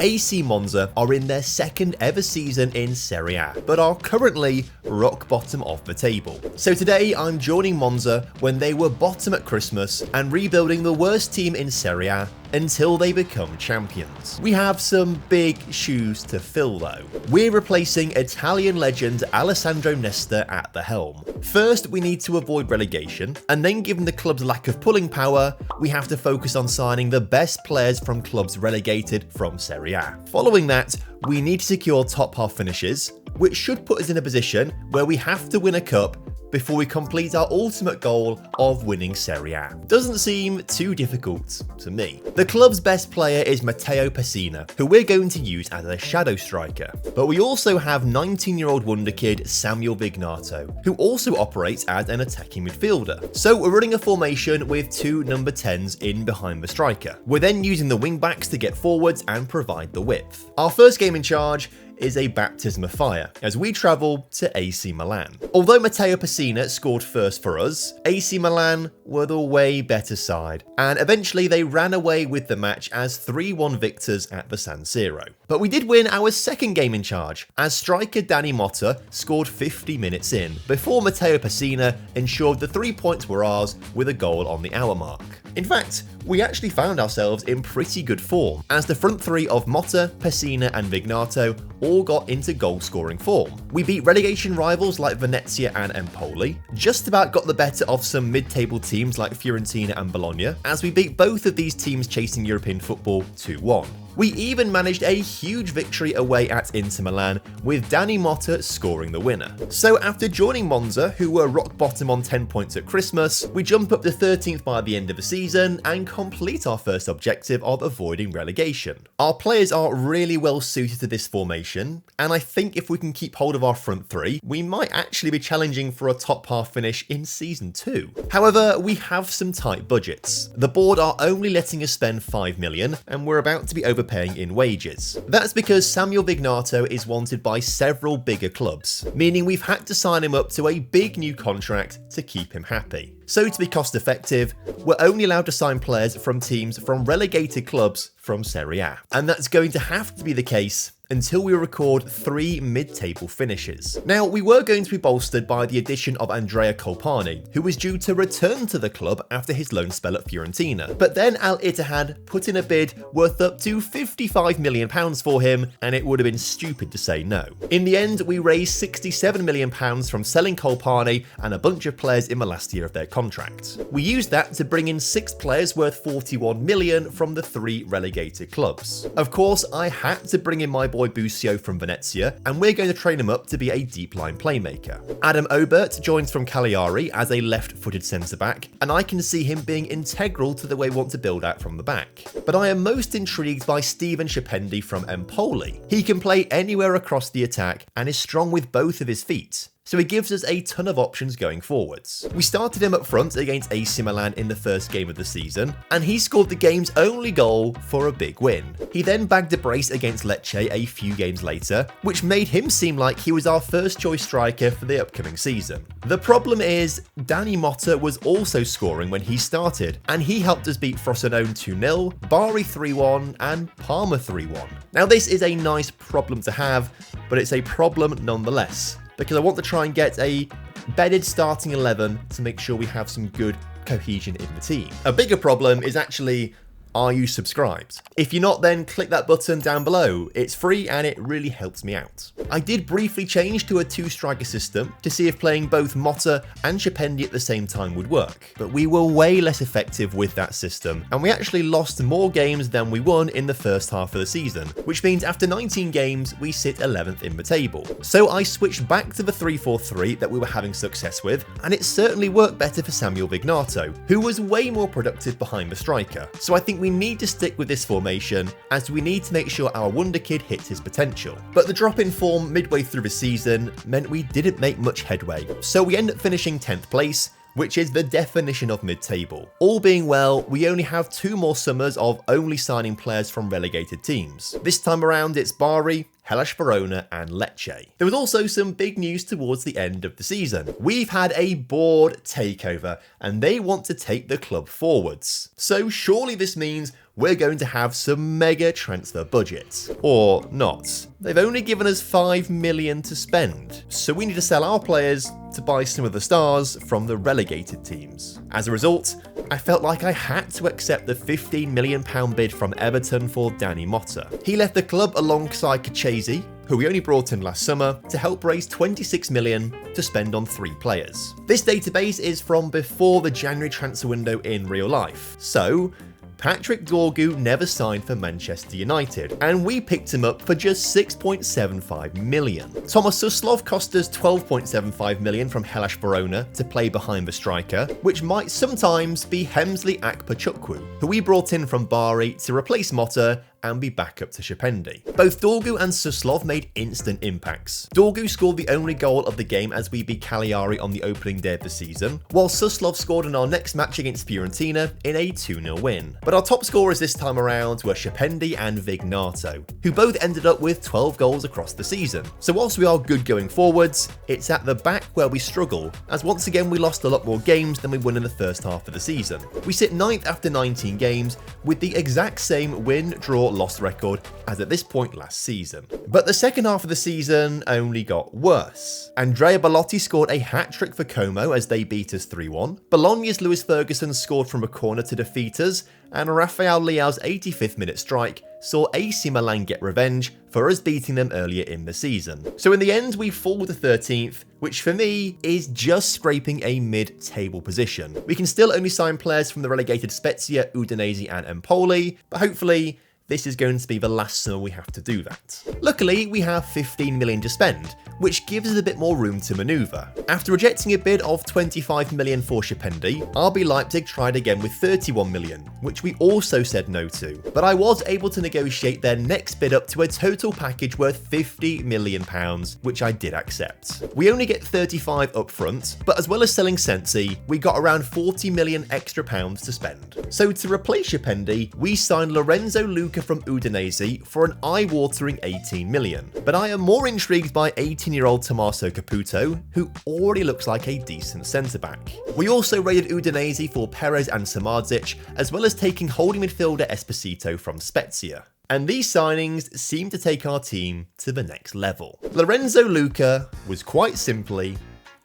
AC Monza are in their second ever season in Serie A, but are currently rock bottom of the table. So today I'm joining Monza when they were bottom at Christmas and rebuilding the worst team in Serie A until they become champions. We have some big shoes to fill though. We're replacing Italian legend Alessandro Nesta at the helm. First, we need to avoid relegation, and then given the club's lack of pulling power, we have to focus on signing the best players from clubs relegated from Serie A. Following that, we need to secure top half finishes, which should put us in a position where we have to win a cup before we complete our ultimate goal of winning Serie A. Doesn't seem too difficult to me. The club's best player is Matteo Pessina, who we're going to use as a shadow striker. But we also have 19-year-old wonderkid Samuel Vignato, who also operates as an attacking midfielder. So we're running a formation with two number 10s in behind the striker. We're then using the wing backs to get forwards and provide the width. Our first game in charge is a baptism of fire as we travel to AC Milan. Although Matteo Pessina scored first for us, AC Milan were the way better side, and eventually they ran away with the match as 3-1 victors at the San Siro. But we did win our second game in charge, as striker Dani Motta scored 50 minutes in, before Matteo Pessina ensured the 3 points were ours with a goal on the hour mark. In fact, we actually found ourselves in pretty good form, as the front three of Motta, Pessina and Vignato all got into goal-scoring form. We beat relegation rivals like Venezia and Empoli, just about got the better of some mid-table teams like Fiorentina and Bologna, as we beat both of these teams chasing European football 2-1. We even managed a huge victory away at Inter Milan, with Dani Motta scoring the winner. So after joining Monza, who were rock bottom on 10 points at Christmas, we jump up to 13th by the end of the season and complete our first objective of avoiding relegation. Our players are really well suited to this formation, and I think if we can keep hold of our front three, we might actually be challenging for a top half finish in season 2. However, we have some tight budgets. The board are only letting us spend 5 million, and we're about to be overpaying in wages. That's because Samuel Vignato is wanted by several bigger clubs, meaning we've had to sign him up to a big new contract to keep him happy. So to be cost effective, we're only allowed to sign players from teams from relegated clubs from Serie A. And that's going to have to be the case until we record 3 mid-table finishes. Now, we were going to be bolstered by the addition of Andrea Colpani, who was due to return to the club after his loan spell at Fiorentina. But then Al Ittihad put in a bid worth up to £55 million for him, and it would have been stupid to say no. In the end, we raised £67 million from selling Colpani and a bunch of players in the last year of their contract. We used that to bring in 6 players worth £41 million from the 3 relegated clubs. Of course, I had to bring in my boy Busio from Venezia, and we're going to train him up to be a deep line playmaker. Adam Obert joins from Cagliari as a left-footed centre-back, and I can see him being integral to the way we want to build out from the back. But I am most intrigued by Steven Scipendi from Empoli. He can play anywhere across the attack and is strong with both of his feet, so he gives us a ton of options going forwards. We started him up front against AC Milan in the first game of the season, and he scored the game's only goal for a big win. He then bagged a brace against Lecce a few games later, which made him seem like he was our first choice striker for the upcoming season. The problem is, Dani Motta was also scoring when he started, and he helped us beat Frosinone 2-0, Bari 3-1, and Parma 3-1. Now this is a nice problem to have, but it's a problem nonetheless, because I want to try and get a bedded starting 11 to make sure we have some good cohesion in the team. A bigger problem is actually, are you subscribed? If you're not, then click that button down below. It's free and it really helps me out. I did briefly change to a 2-striker system to see if playing both Motta and Scipendi at the same time would work, but we were way less effective with that system, and we actually lost more games than we won in the first half of the season, which means after 19 games, we sit 11th in the table. So I switched back to the 3-4-3 that we were having success with, and it certainly worked better for Samuel Vignato, who was way more productive behind the striker. So I think we need to stick with this formation, as we need to make sure our wonder kid hits his potential. But the drop in form midway through the season meant we didn't make much headway, so we end up finishing 10th place, which is the definition of mid-table. All being well, we only have 2 more summers of only signing players from relegated teams. This time around it's Bari, Hellas Verona and Lecce. There was also some big news towards the end of the season. We've had a board takeover and they want to take the club forwards. So surely this means we're going to have some mega transfer budgets. Or not. They've only given us 5 million to spend, so we need to sell our players to buy some of the stars from the relegated teams. As a result, I felt like I had to accept the £15 million bid from Everton for Danny Motta. He left the club alongside Kachese, who we only brought in last summer, to help raise 26 million to spend on 3 players. This database is from before the January transfer window in real life, so Patrick Dorgu never signed for Manchester United, and we picked him up for just 6.75 million. Tomas Suslov cost us 12.75 million from Hellas Verona to play behind the striker, which might sometimes be Hemsley Akpachukwu, who we brought in from Bari to replace Motta and be back up to Shapendi. Both Dorgu and Suslov made instant impacts. Dorgu scored the only goal of the game as we beat Cagliari on the opening day of the season, while Suslov scored in our next match against Fiorentina in a 2-0 win. But our top scorers this time around were Shapendi and Vignato, who both ended up with 12 goals across the season. So whilst we are good going forwards, it's at the back where we struggle, as once again we lost a lot more games than we won in the first half of the season. We sit 9th after 19 games, with the exact same win-draw-loss record as at this point last season. But the second half of the season only got worse. Andrea Bellotti scored a hat-trick for Como as they beat us 3-1. Bologna's Lewis Ferguson scored from a corner to defeat us, and Rafael Leao's 85th minute strike saw AC Milan get revenge for us beating them earlier in the season. So in the end, we fall to 13th, which for me is just scraping a mid-table position. We can still only sign players from the relegated Spezia, Udinese and Empoli, but hopefully this is going to be the last summer we have to do that. Luckily, we have 15 million to spend, which gives us a bit more room to manoeuvre. After rejecting a bid of 25 million for Shapendi, RB Leipzig tried again with 31 million, which we also said no to. But I was able to negotiate their next bid up to a total package worth £50 million, which I did accept. We only get 35 up front, but as well as selling Sensi, we got around 40 million extra pounds to spend. So to replace Shapendi, we signed Lorenzo Luca from Udinese for an eye-watering 18 million. But I am more intrigued by 18-year-old Tommaso Caputo, who already looks like a decent centre-back. We also raided Udinese for Perez and Samardzic, as well as taking holding midfielder Esposito from Spezia. And these signings seem to take our team to the next level. Lorenzo Luca was quite simply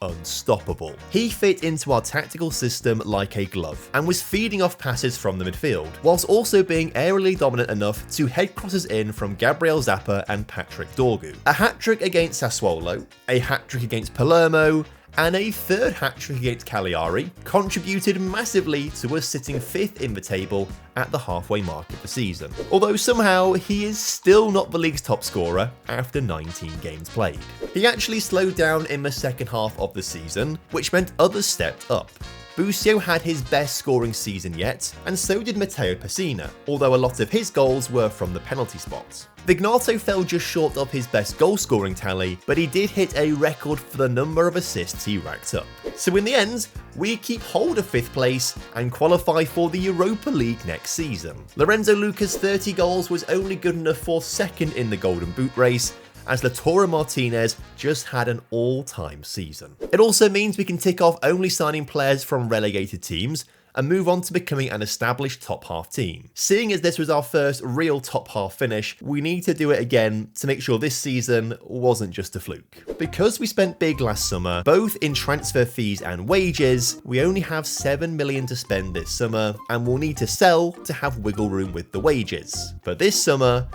unstoppable. He fit into our tactical system like a glove and was feeding off passes from the midfield, whilst also being aerially dominant enough to head crosses in from Gabriel Zappa and Patrick Dorgu. A hat-trick against Sassuolo, a hat-trick against Palermo, and a third hat-trick against Cagliari contributed massively to us sitting 5th in the table at the halfway mark of the season. Although somehow he is still not the league's top scorer after 19 games played. He actually slowed down in the second half of the season, which meant others stepped up. Busio had his best scoring season yet, and so did Matteo Pessina, although a lot of his goals were from the penalty spot. Vignato fell just short of his best goal scoring tally, but he did hit a record for the number of assists he racked up. So in the end, we keep hold of 5th place and qualify for the Europa League next season. Lorenzo Luca's 30 goals was only good enough for 2nd in the Golden Boot race, as Lautaro Martinez just had an all-time season. It also means we can tick off only signing players from relegated teams and move on to becoming an established top half team. Seeing as this was our first real top half finish, we need to do it again to make sure this season wasn't just a fluke. Because we spent big last summer, both in transfer fees and wages, we only have 7 million to spend this summer, and we'll need to sell to have wiggle room with the wages. But this summer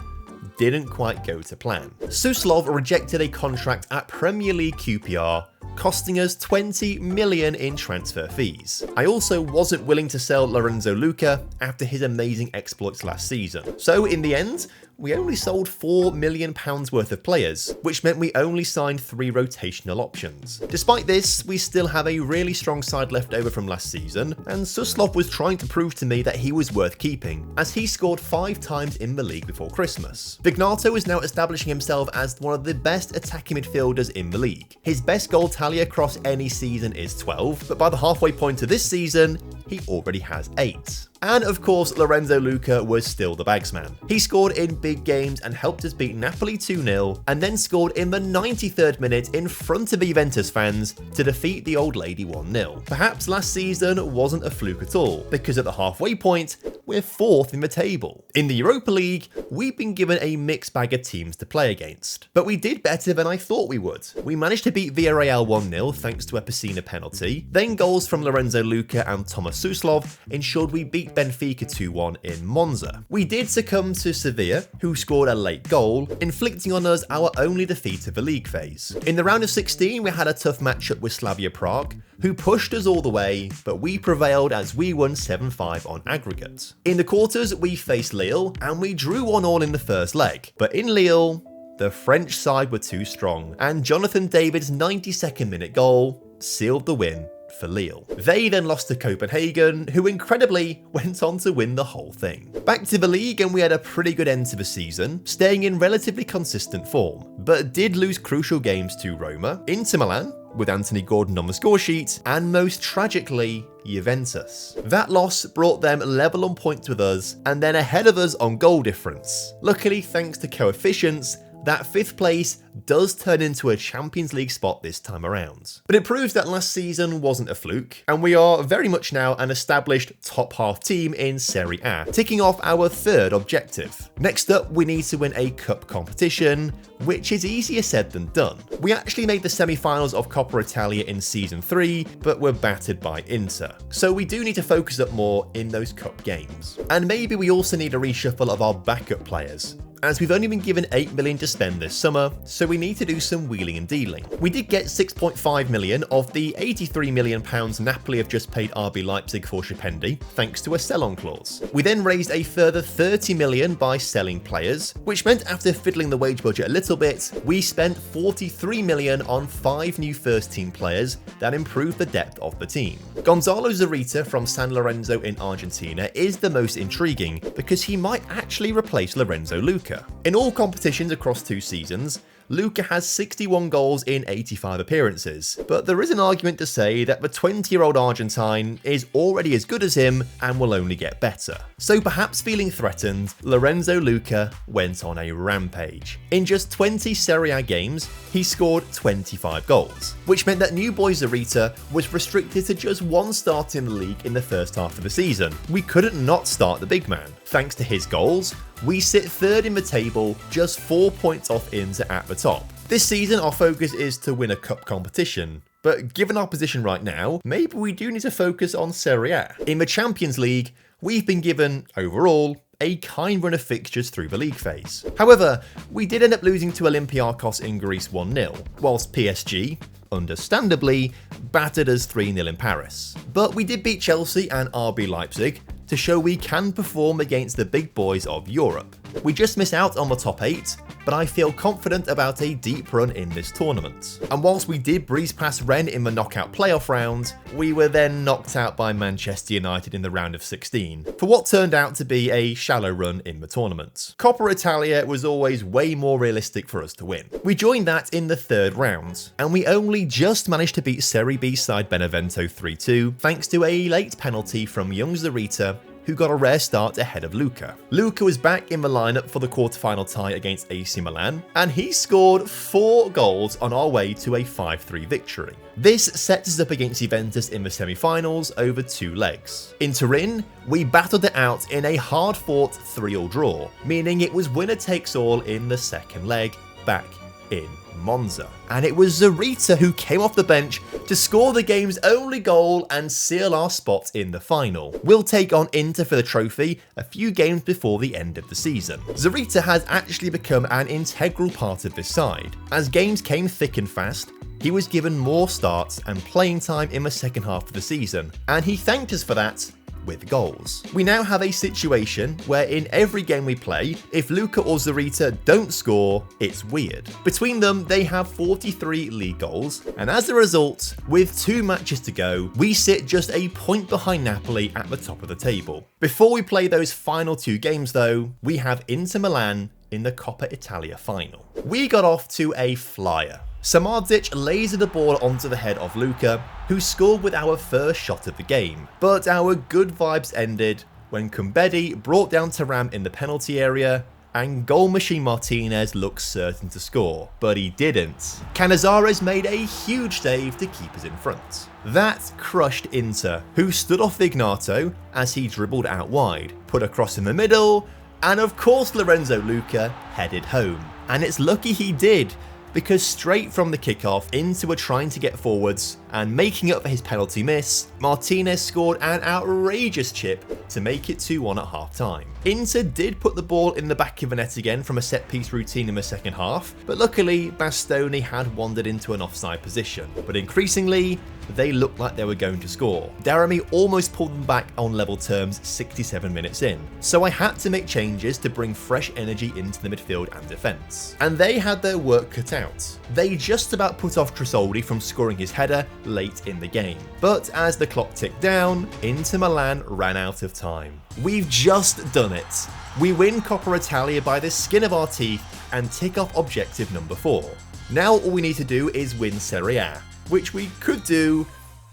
didn't quite go to plan. Suslov rejected a contract at Premier League QPR, costing us 20 million in transfer fees. I also wasn't willing to sell Lorenzo Luca after his amazing exploits last season. So in the end, we only sold £4 million worth of players, which meant we only signed 3 rotational options. Despite this, we still have a really strong side left over from last season, and Suslov was trying to prove to me that he was worth keeping, as he scored 5 times in the league before Christmas. Vignato is now establishing himself as one of the best attacking midfielders in the league. His best goal tally across any season is 12, but by the halfway point of this season, he already has 8. And of course, Lorenzo Luca was still the bagsman. He scored in big games and helped us beat Napoli 2-0, and then scored in the 93rd minute in front of Juventus fans to defeat the old lady 1-0. Perhaps last season wasn't a fluke at all, because at the halfway point, we're 4th in the table. In the Europa League, we've been given a mixed bag of teams to play against, but we did better than I thought we would. We managed to beat Villarreal 1-0 thanks to a Pessina penalty, then goals from Lorenzo Luca and Thomas Suslov ensured we beat Benfica 2-1 in Monza. We did succumb to Sevilla, who scored a late goal, inflicting on us our only defeat of the league phase. In the round of 16, we had a tough matchup with Slavia Prague, who pushed us all the way, but we prevailed as we won 7-5 on aggregate. In the quarters, we faced Lille, and we drew 1-1 in the first leg, but in Lille, the French side were too strong, and Jonathan David's 92nd minute goal sealed the win for Lille. They then lost to Copenhagen, who incredibly went on to win the whole thing. Back to the league, and we had a pretty good end to the season, staying in relatively consistent form, but did lose crucial games to Roma, Inter Milan, with Anthony Gordon on the score sheet, and most tragically, Juventus. That loss brought them level on points with us, and then ahead of us on goal difference. Luckily, thanks to coefficients, that 5th place does turn into a Champions League spot this time around. But it proves that last season wasn't a fluke, and we are very much now an established top half team in Serie A, ticking off our 3rd objective. Next up, we need to win a cup competition, which is easier said than done. We actually made the semi-finals of Coppa Italia in Season 3, but were battered by Inter. So we do need to focus up more in those cup games. And maybe we also need a reshuffle of our backup players, as we've only been given 8 million to spend this summer, so we need to do some wheeling and dealing. We did get 6.5 million of the 83 million pounds Napoli have just paid RB Leipzig for Shipendi, thanks to a sell-on clause. We then raised a further 30 million by selling players, which meant after fiddling the wage budget a little bit, we spent 43 million on 5 new first-team players that improved the depth of the team. Gonzalo Zarita from San Lorenzo in Argentina is the most intriguing, because he might actually replace Lorenzo Luca. In all competitions across 2 seasons, Luca has 61 goals in 85 appearances, but there is an argument to say that the 20-year-old Argentine is already as good as him and will only get better. So perhaps feeling threatened, Lorenzo Luca went on a rampage. In just 20 Serie A games, he scored 25 goals, which meant that new boy Zarita was restricted to just 1 start in the league in the first half of the season. We couldn't not start the big man. Thanks to his goals, we sit 3rd in the table, just 4 points off Inter at the top. This season, our focus is to win a cup competition, but given our position right now, maybe we do need to focus on Serie A. In the Champions League, we've been given, overall, a kind run of fixtures through the league phase. However, we did end up losing to Olympiacos in Greece 1-0, whilst PSG, understandably, battered us 3-0 in Paris. But we did beat Chelsea and RB Leipzig to show we can perform against the big boys of Europe. We just missed out on the top 8, but I feel confident about a deep run in this tournament. And whilst we did breeze past Rennes in the knockout playoff round, we were then knocked out by Manchester United in the round of 16, for what turned out to be a shallow run in the tournament. Coppa Italia was always way more realistic for us to win. We joined that in the 3rd round, and we only just managed to beat Serie B side Benevento 3-2, thanks to a late penalty from young Zarita, who got a rare start ahead of Luca. Luca was back in the lineup for the quarter-final tie against AC Milan, and he scored 4 goals on our way to a 5-3 victory. This sets us up against Juventus in the semi-finals over 2 legs. In Turin, we battled it out in a hard-fought 3-3 draw, meaning it was winner-takes-all in the 2nd leg, back in Monza. And it was Zarita who came off the bench to score the game's only goal and seal our spot in the final. We'll take on Inter for the trophy a few games before the end of the season. Zarita has actually become an integral part of this side. As games came thick and fast, he was given more starts and playing time in the second half of the season, and he thanked us for that with goals. We now have a situation where in every game we play, if Luka or Zarita don't score, it's weird. Between them, they have 43 league goals, and as a result, with 2 matches to go, we sit just a point behind Napoli at the top of the table. Before we play those final 2 games though, we have Inter Milan in the Coppa Italia final. We got off to a flyer. Samardzic lasered the ball onto the head of Luka, who scored with our first shot of the game. But our good vibes ended when Kumbedi brought down Thuram in the penalty area, and goal machine Martinez looked certain to score, but he didn't. Canizares made a huge save to keep us in front. That crushed Inter, who stood off Vignato as he dribbled out wide, put a cross in the middle, and of course Lorenzo Luca headed home. And it's lucky he did, because straight from the kickoff, Inter were trying to get forwards, and making up for his penalty miss, Martinez scored an outrageous chip to make it 2-1 at half time. Inter did put the ball in the back of the net again from a set piece routine in the second half, but luckily Bastoni had wandered into an offside position. But increasingly, they looked like they were going to score. Daramy almost pulled them back on level terms 67 minutes in, so I had to make changes to bring fresh energy into the midfield and defence. And they had their work cut out. They just about put off Trisoldi from scoring his header late in the game. But as the clock ticked down, Inter Milan ran out of time. We've just done it. We win Coppa Italia by the skin of our teeth and tick off objective number 4. Now all we need to do is win Serie A, which we could do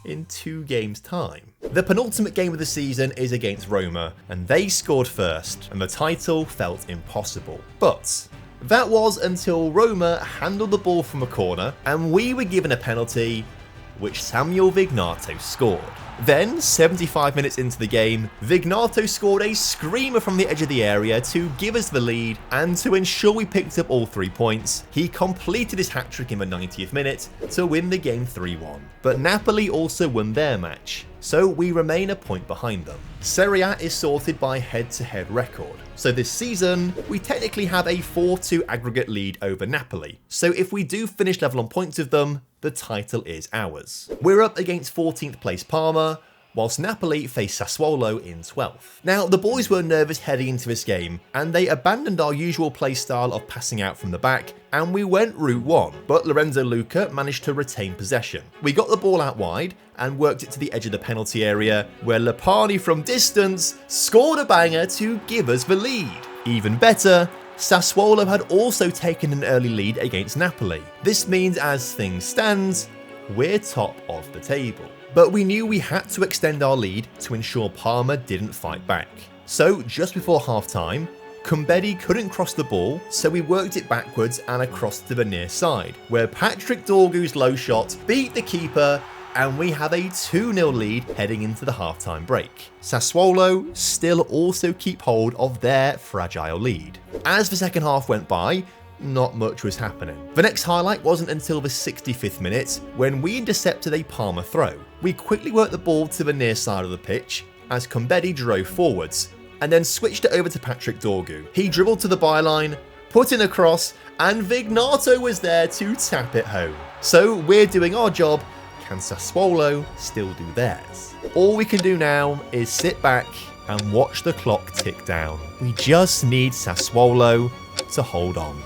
in 2 games' time. The penultimate game of the season is against Roma, and they scored first, and the title felt impossible. But that was until Roma handled the ball from a corner, and we were given a penalty, which Samuel Vignato scored. Then, 75 minutes into the game, Vignato scored a screamer from the edge of the area to give us the lead, and to ensure we picked up all 3 points, he completed his hat-trick in the 90th minute to win the game 3-1. But Napoli also won their match, so we remain a point behind them. Serie A is sorted by head-to-head record, so this season, we technically have a 4-2 aggregate lead over Napoli, so if we do finish level on points with them, the title is ours. We're up against 14th place Parma, whilst Napoli face Sassuolo in 12th. Now, the boys were nervous heading into this game, and they abandoned our usual play style of passing out from the back, and we went route 1, but Lorenzo Luca managed to retain possession. We got the ball out wide, and worked it to the edge of the penalty area, where Lopani from distance scored a banger to give us the lead. Even better, Sassuolo had also taken an early lead against Napoli. This means, as things stand, we're top of the table. But we knew we had to extend our lead to ensure Parma didn't fight back. So just before half time, Kumbedi couldn't cross the ball, so we worked it backwards and across to the near side, where Patrick Dorgu's low shot beat the keeper, and we have a 2-0 lead heading into the halftime break. Sassuolo still also keep hold of their fragile lead. As the second half went by, not much was happening. The next highlight wasn't until the 65th minute, when we intercepted a Parma throw. We quickly worked the ball to the near side of the pitch as Kumbedi drove forwards, and then switched it over to Patrick Dorgu. He dribbled to the byline, put in a cross, and Vignato was there to tap it home. So we're doing our job. Can Sassuolo still do theirs? All we can do now is sit back and watch the clock tick down. We just need Sassuolo to hold on.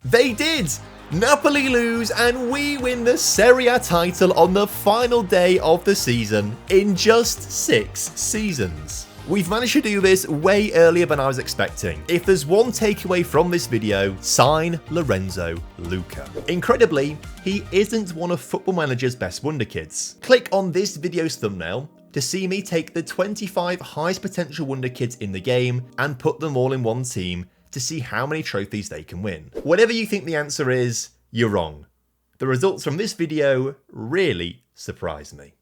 They did! Napoli lose and we win the Serie A title on the final day of the season in just 6 seasons. We've managed to do this way earlier than I was expecting. If there's one takeaway from this video, sign Lorenzo Luca. Incredibly, he isn't one of Football Manager's best wonder kids. Click on this video's thumbnail to see me take the 25 highest potential wonder kids in the game and put them all in one team to see how many trophies they can win. Whatever you think the answer is, you're wrong. The results from this video really surprised me.